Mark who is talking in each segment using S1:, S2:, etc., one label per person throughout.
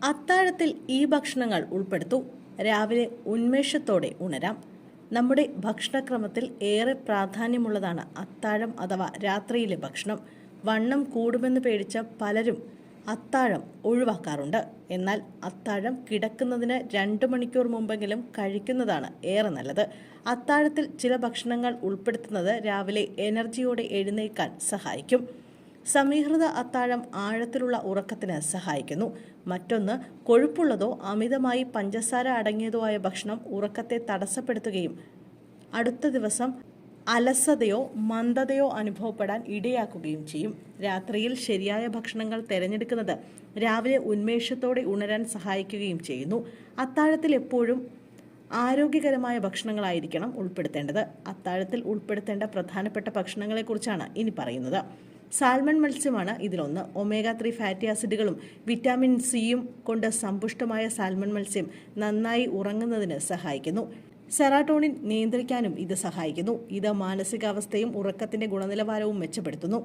S1: അത്താഴത്തിൽ ഈ ഭക്ഷണങ്ങൾ ഉൾപ്പെടുത്തൂ. രാവിലെ ഉന്മേഷത്തോടെ ഉണരാം. നമ്മുടെ ഭക്ഷണക്രമത്തിൽ ഏറെ പ്രാധാന്യമുള്ളതാണ് അത്താഴം അഥവാ രാത്രിയിലെ ഭക്ഷണം. വണ്ണം കൂടുമെന്ന് പേടിച്ച പലരും അത്താഴം ഒഴിവാക്കാറുണ്ട്. എന്നാൽ അത്താഴം കിടക്കുന്നതിന് 2 മണിക്കൂർ മുമ്പെങ്കിലും കഴിക്കുന്നതാണ് ഏറെ നല്ലത്. അത്താഴത്തിൽ ചില ഭക്ഷണങ്ങൾ ഉൾപ്പെടുത്തുന്നത് രാവിലെ എനർജിയോടെ എഴുന്നേൽക്കാൻ സഹായിക്കും. സമീകൃത അത്താഴം ആഴത്തിലുള്ള ഉറക്കത്തിന് സഹായിക്കുന്നു. മറ്റൊന്ന്, കൊഴുപ്പുള്ളതോ അമിതമായി പഞ്ചസാര അടങ്ങിയതോ ആയ ഭക്ഷണം ഉറക്കത്തെ തടസ്സപ്പെടുത്തുകയും അടുത്ത ദിവസം അലസതയോ മന്ദതയോ അനുഭവപ്പെടാൻ ഇടയാക്കുകയും ചെയ്യും. രാത്രിയിൽ ശരിയായ ഭക്ഷണങ്ങൾ തിരഞ്ഞെടുക്കുന്നത് രാവിലെ ഉന്മേഷത്തോടെ ഉണരാൻ സഹായിക്കുകയും ചെയ്യുന്നു. അത്താഴത്തിൽ എപ്പോഴും ആരോഗ്യകരമായ ഭക്ഷണങ്ങളായിരിക്കണം ഉൾപ്പെടുത്തേണ്ടത്. അത്താഴത്തിൽ ഉൾപ്പെടുത്തേണ്ട പ്രധാനപ്പെട്ട ഭക്ഷണങ്ങളെക്കുറിച്ചാണ് ഇനി പറയുന്നത്. സാൽമൺ മത്സ്യമാണ് ഇതിലൊന്ന്. ഒമേഗ 3 ഫാറ്റി ആസിഡുകളും വിറ്റാമിൻ സിയും കൊണ്ട് സമ്പുഷ്ടമായ സാൽമൺ മത്സ്യം നന്നായി ഉറങ്ങുന്നതിന് സഹായിക്കുന്നു. സെറാട്ടോണിൻ നിയന്ത്രിക്കാനും ഇത് സഹായിക്കുന്നു. ഇത് മാനസികാവസ്ഥയും ഉറക്കത്തിന്റെ ഗുണനിലവാരവും മെച്ചപ്പെടുത്തുന്നു.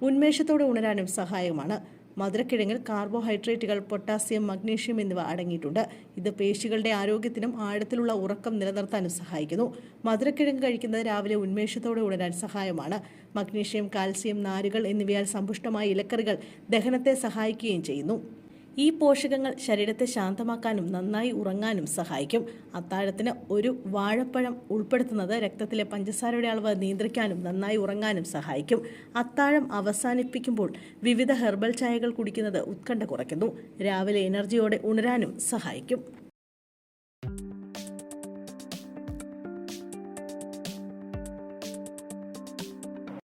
S1: ഉന്മേഷത്തോടെ ഉണരാനും സഹായകമാണ്. മധുരക്കിഴങ്ങിൽ കാർബോഹൈഡ്രേറ്റുകൾ, പൊട്ടാസ്യം, മഗ്നീഷ്യം എന്നിവ അടങ്ങിയിട്ടുണ്ട്. ഇത് പേശികളുടെ ആരോഗ്യത്തിനും ആഴത്തിലുള്ള ഉറക്കം നിലനിർത്താനും സഹായിക്കുന്നു. മധുരക്കിഴങ്ങ് കഴിക്കുന്നത് രാവിലെ ഉന്മേഷത്തോടെ ഉണരാൻ സഹായമാണ്. മഗ്നീഷ്യം, കാൽസ്യം, നാരുകൾ എന്നിവയാൽ സമ്പുഷ്ടമായ ഇലക്കറികൾ ദഹനത്തെ സഹായിക്കുകയും ചെയ്യുന്നു. ഈ പോഷകങ്ങൾ ശരീരത്തെ ശാന്തമാക്കാനും നന്നായി ഉറങ്ങാനും സഹായിക്കും. അത്താഴത്തിന് ഒരു വാഴപ്പഴം ഉൾപ്പെടുത്തുന്നത് രക്തത്തിലെ പഞ്ചസാരയുടെ അളവ് നിയന്ത്രിക്കാനും നന്നായി ഉറങ്ങാനും സഹായിക്കും. അത്താഴം അവസാനിപ്പിക്കുമ്പോൾ വിവിധ ഹെർബൽ ചായകൾ കുടിക്കുന്നത് ഉത്കണ്ഠ കുറയ്ക്കുന്നു. രാവിലെ എനർജിയോടെ ഉണരാനും സഹായിക്കും.